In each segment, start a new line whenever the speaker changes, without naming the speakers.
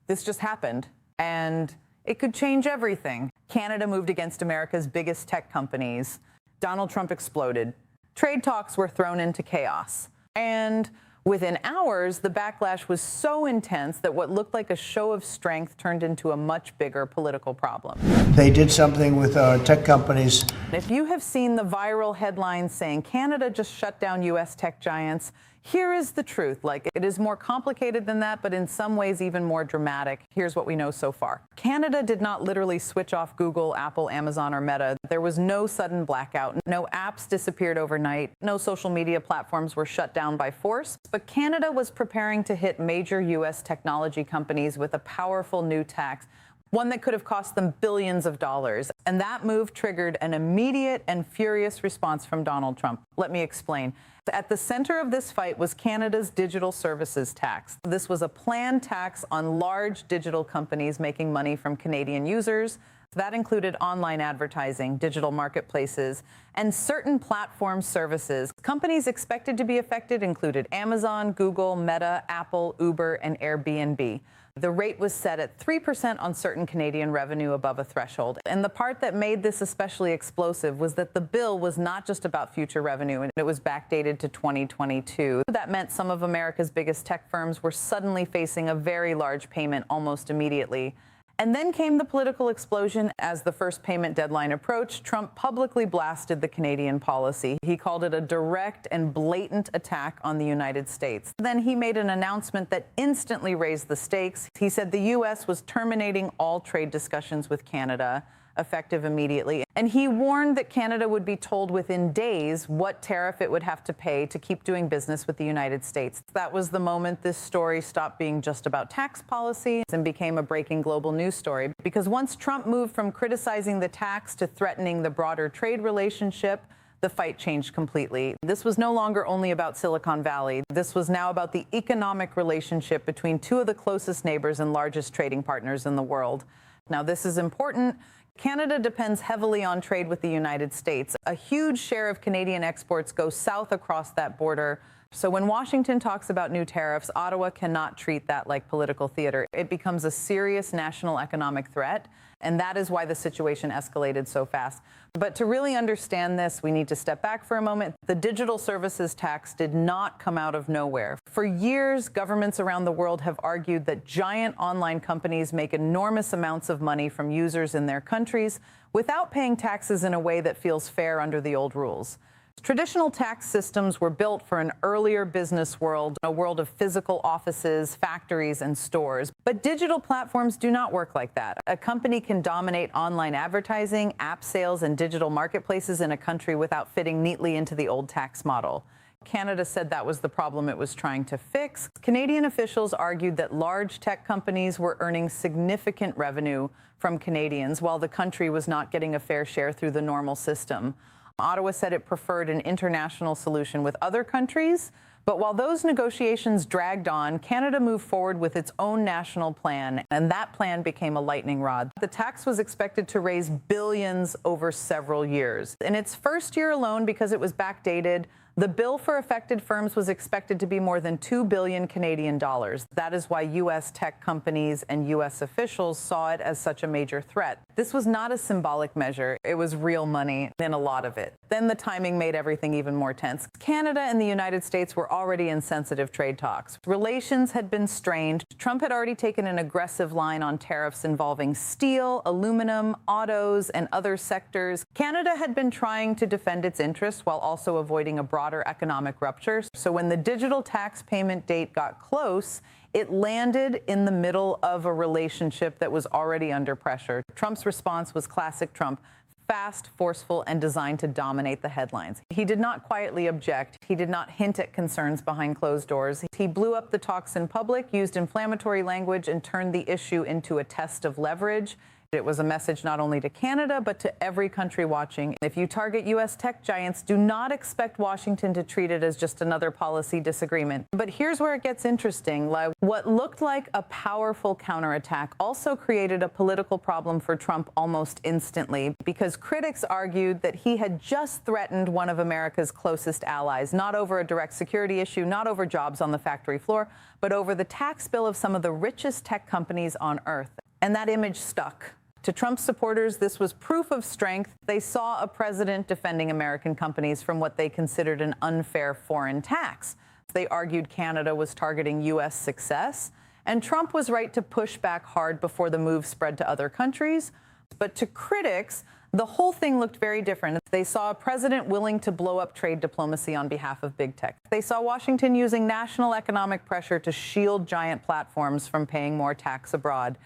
This just happened, and it could change everything. Canada moved against America's biggest tech companies. Donald Trump exploded. Trade talks were thrown into chaos. And within hours, the backlash was so intense that what looked like a show of strength turned into a much bigger political problem.
They did something with our tech companies.
If you have seen the viral headlines saying Canada just shut down U.S. tech giants, here is the truth. Like, it is more complicated than that, but in some ways even more dramatic. Here's what we know so far. Canada did not literally switch off Google, Apple, Amazon, or Meta. There was no sudden blackout. No apps disappeared overnight. No social media platforms were shut down by force. But Canada was preparing to hit major U.S. technology companies with a powerful new tax, one that could have cost them billions of dollars. And that move triggered an immediate and furious response from Donald Trump. Let me explain. At the center of this fight was Canada's digital services tax. This was a planned tax on large digital companies making money from Canadian users. That included online advertising, digital marketplaces, and certain platform services. Companies expected to be affected included Amazon, Google, Meta, Apple, Uber, and Airbnb. The rate was set at 3% on certain Canadian revenue above a threshold. And the part that made this especially explosive was that the bill was not just about future revenue, and it was backdated to 2022. That meant some of America's biggest tech firms were suddenly facing a very large payment almost immediately. And then came the political explosion. As the first payment deadline approached, Trump publicly blasted the Canadian policy. He called it a direct and blatant attack on the United States. Then he made an announcement that instantly raised the stakes. He said the U.S. was terminating all trade discussions with Canada, effective immediately. And he warned that Canada would be told within days what tariff it would have to pay to keep doing business with the United States. That was the moment this story stopped being just about tax policy and became a breaking global news story. Because once Trump moved from criticizing the tax to threatening the broader trade relationship, the fight changed completely. This was no longer only about Silicon Valley. This was now about the economic relationship between two of the closest neighbors and largest trading partners in the world. Now, this is important. Canada depends heavily on trade with the United States. A huge share of Canadian exports go south across that border. So when Washington talks about new tariffs, Ottawa cannot treat that like political theater. It becomes a serious national economic threat, and that is why the situation escalated so fast. But to really understand this, we need to step back for a moment. The digital services tax did not come out of nowhere. For years, governments around the world have argued that giant online companies make enormous amounts of money from users in their countries without paying taxes in a way that feels fair under the old rules. Traditional tax systems were built for an earlier business world, a world of physical offices, factories, and stores. But digital platforms do not work like that. A company can dominate online advertising, app sales, and digital marketplaces in a country without fitting neatly into the old tax model. Canada said that was the problem it was trying to fix. Canadian officials argued that large tech companies were earning significant revenue from Canadians, while the country was not getting a fair share through the normal system. Ottawa said it preferred an international solution with other countries, but while those negotiations dragged on, Canada moved forward with its own national plan, and that plan became a lightning rod. The tax was expected to raise billions over several years. In its first year alone, because it was backdated, the bill for affected firms was expected to be more than $2 billion Canadian dollars. That is why U.S. tech companies and U.S. officials saw it as such a major threat. This was not a symbolic measure. It was real money, and a lot of it. Then the timing made everything even more tense. Canada and the United States were already in sensitive trade talks. Relations had been strained. Trump had already taken an aggressive line on tariffs involving steel, aluminum, autos, and other sectors. Canada had been trying to defend its interests while also avoiding a broader economic rupture. So when the digital tax payment date got close, it landed in the middle of a relationship that was already under pressure. Trump's response was classic Trump: fast, forceful, and designed to dominate the headlines. He did not quietly object. He did not hint at concerns behind closed doors. He blew up the talks in public, used inflammatory language, and turned the issue into a test of leverage. It was a message not only to Canada, but to every country watching. If you target U.S. tech giants, do not expect Washington to treat it as just another policy disagreement. But here's where it gets interesting. What looked like a powerful counterattack also created a political problem for Trump almost instantly, because critics argued that he had just threatened one of America's closest allies, not over a direct security issue, not over jobs on the factory floor, but over the tax bill of some of the richest tech companies on earth. And that image stuck. To Trump's supporters, this was proof of strength. They saw a president defending American companies from what they considered an unfair foreign tax. They argued Canada was targeting U.S. success, and Trump was right to push back hard before the move spread to other countries. But to critics, the whole thing looked very different. They saw a president willing to blow up trade diplomacy on behalf of big tech. They saw Washington using national economic pressure to shield giant platforms from paying more tax abroad.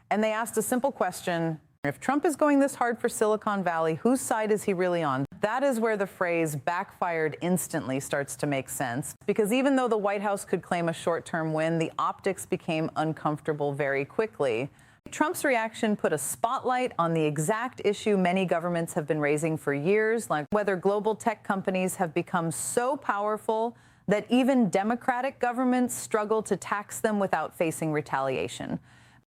And they asked a simple question: if Trump is going this hard for Silicon Valley, whose side is he really on? That is where the phrase backfired instantly starts to make sense, because even though the White House could claim a short-term win, the optics became uncomfortable very quickly. Trump's reaction put a spotlight on the exact issue many governments have been raising for years, like whether global tech companies have become so powerful that even democratic governments struggle to tax them without facing retaliation.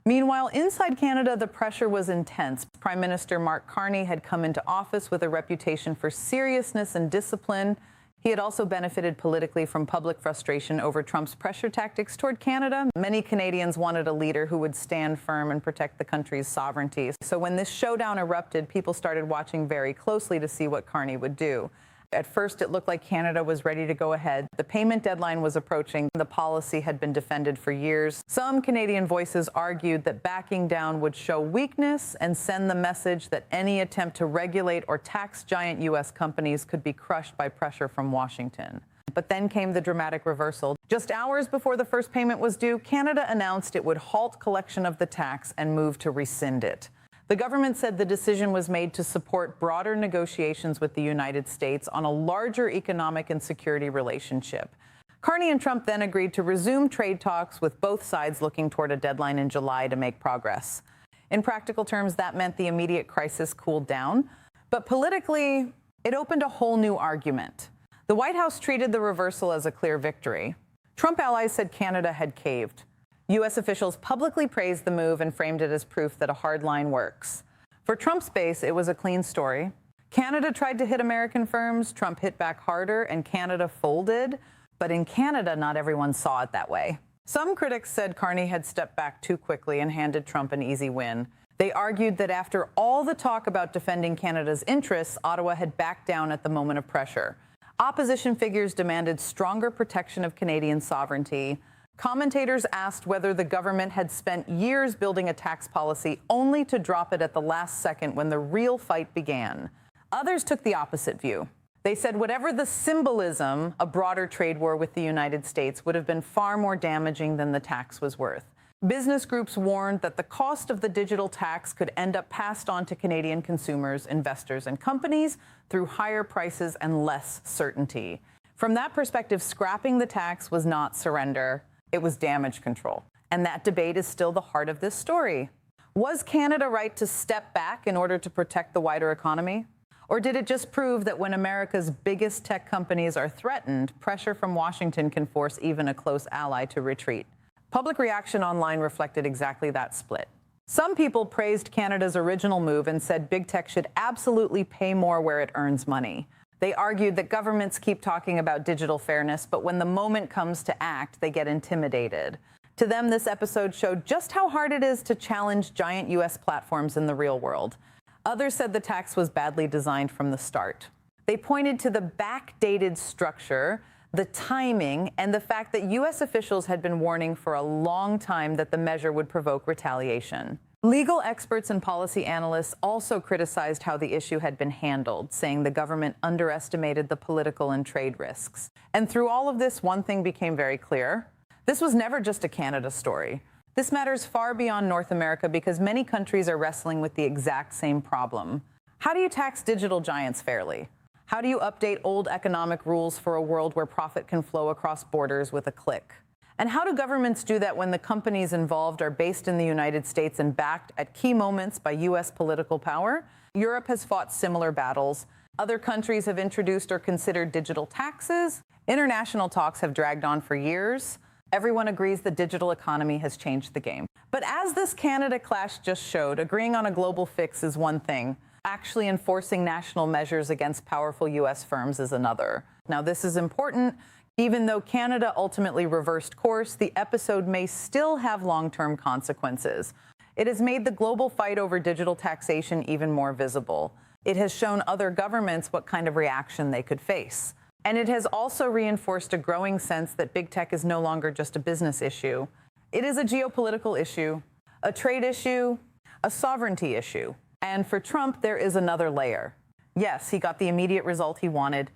Meanwhile, inside Canada, the pressure was intense. Prime Minister Mark Carney had come into office with a reputation for seriousness and discipline. He had also benefited politically from public frustration over Trump's pressure tactics toward Canada. Many Canadians wanted a leader who would stand firm and protect the country's sovereignty. So when this showdown erupted, people started watching very closely to see what Carney would do. At first, it looked like Canada was ready to go ahead. The payment deadline was approaching. The policy had been defended for years. Some Canadian voices argued that backing down would show weakness and send the message that any attempt to regulate or tax giant U.S. companies could be crushed by pressure from Washington. But then came the dramatic reversal. Just hours before the first payment was due, Canada announced it would halt collection of the tax and move to rescind it. The government said the decision was made to support broader negotiations with the United States on a larger economic and security relationship. Carney and Trump then agreed to resume trade talks, with both sides looking toward a deadline in July to make progress. In practical terms, that meant the immediate crisis cooled down. But politically, it opened a whole new argument. The White House treated the reversal as a clear victory. Trump allies said Canada had caved. U.S. officials publicly praised the move and framed it as proof that a hard line works. For Trump's base, it was a clean story. Canada tried to hit American firms, Trump hit back harder, and Canada folded. But in Canada, not everyone saw it that way. Some critics said Carney had stepped back too quickly and handed Trump an easy win. They argued that after all the talk about defending Canada's interests, Ottawa had backed down at the moment of pressure. Opposition figures demanded stronger protection of Canadian sovereignty. Commentators asked whether the government had spent years building a tax policy only to drop it at the last second when the real fight began. Others took the opposite view. They said whatever the symbolism, a broader trade war with the United States would have been far more damaging than the tax was worth. Business groups warned that the cost of the digital tax could end up passed on to Canadian consumers, investors, and companies through higher prices and less certainty. From that perspective, scrapping the tax was not surrender. It was damage control. And that debate is still the heart of this story. Was Canada right to step back in order to protect the wider economy? Or did it just prove that when America's biggest tech companies are threatened, pressure from Washington can force even a close ally to retreat? Public reaction online reflected exactly that split. Some people praised Canada's original move and said big tech should absolutely pay more where it earns money. They argued that governments keep talking about digital fairness, but when the moment comes to act, they get intimidated. To them, this episode showed just how hard it is to challenge giant U.S. platforms in the real world. Others said the tax was badly designed from the start. They pointed to the backdated structure, the timing, and the fact that U.S. officials had been warning for a long time that the measure would provoke retaliation. Legal experts and policy analysts also criticized how the issue had been handled, saying the government underestimated the political and trade risks. And through all of this, one thing became very clear. This was never just a Canada story. This matters far beyond North America because many countries are wrestling with the exact same problem. How do you tax digital giants fairly? How do you update old economic rules for a world where profit can flow across borders with a click? And how do governments do that when the companies involved are based in the United States and backed at key moments by U.S. political power? Europe has fought similar battles. Other countries have introduced or considered digital taxes. International talks have dragged on for years. Everyone agrees the digital economy has changed the game. But as this Canada clash just showed, agreeing on a global fix is one thing. Actually enforcing national measures against powerful U.S. firms is another. Now, this is important. Even though Canada ultimately reversed course, the episode may still have long-term consequences. It has made the global fight over digital taxation even more visible. It has shown other governments what kind of reaction they could face. And it has also reinforced a growing sense that big tech is no longer just a business issue. It is a geopolitical issue, a trade issue, a sovereignty issue. And for Trump, there is another layer. Yes, he got the immediate result he wanted.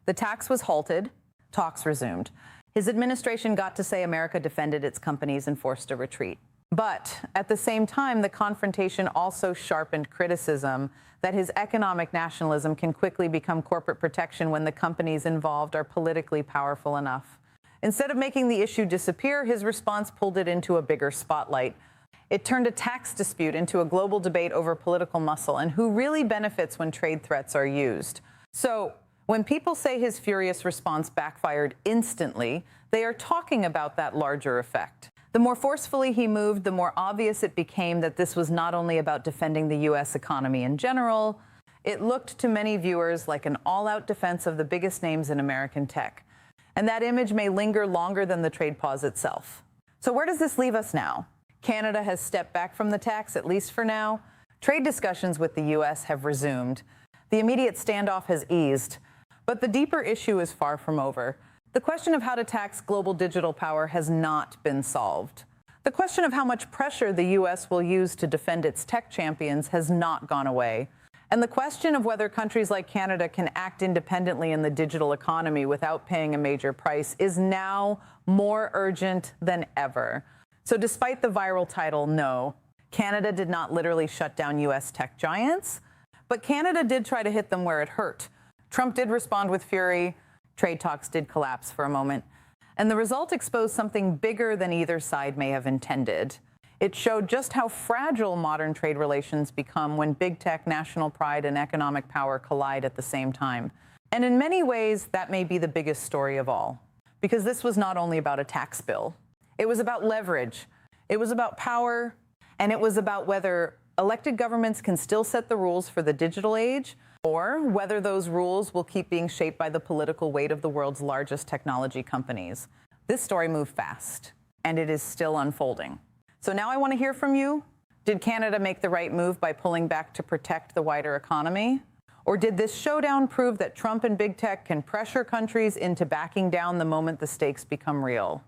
The tax was halted, talks resumed. His administration got to say America defended its companies and forced a retreat. But at the same time, the confrontation also sharpened criticism that his economic nationalism can quickly become corporate protection when the companies involved are politically powerful enough. Instead of making the issue disappear, his response pulled it into a bigger spotlight. It turned a tax dispute into a global debate over political muscle and who really benefits when trade threats are used. So when people say his furious response backfired instantly, they are talking about that larger effect. The more forcefully he moved, the more obvious it became that this was not only about defending the U.S. economy in general. It looked to many viewers like an all-out defense of the biggest names in American tech. And that image may linger longer than the trade pause itself. So where does this leave us now? Canada has stepped back from the tax, at least for now. Trade discussions with the U.S. have resumed. The immediate standoff has eased. But the deeper issue is far from over. The question of how to tax global digital power has not been solved. The question of how much pressure the U.S. will use to defend its tech champions has not gone away. And the question of whether countries like Canada can act independently in the digital economy without paying a major price is now more urgent than ever. So despite the viral title, no, Canada did not literally shut down U.S. tech giants, but Canada did try to hit them where it hurt. Trump did respond with fury. Trade talks did collapse for a moment. And the result exposed something bigger than either side may have intended. It showed just how fragile modern trade relations become when big tech, national pride, and economic power collide at the same time. And in many ways, that may be the biggest story of all. Because this was not only about a tax bill. It was about leverage. It was about power. And it was about whether elected governments can still set the rules for the digital age, or whether those rules will keep being shaped by the political weight of the world's largest technology companies. This story moved fast, and it is still unfolding. So now I want to hear from you. Did Canada make the right move by pulling back to protect the wider economy? Or did this showdown prove that Trump and big tech can pressure countries into backing down the moment the stakes become real?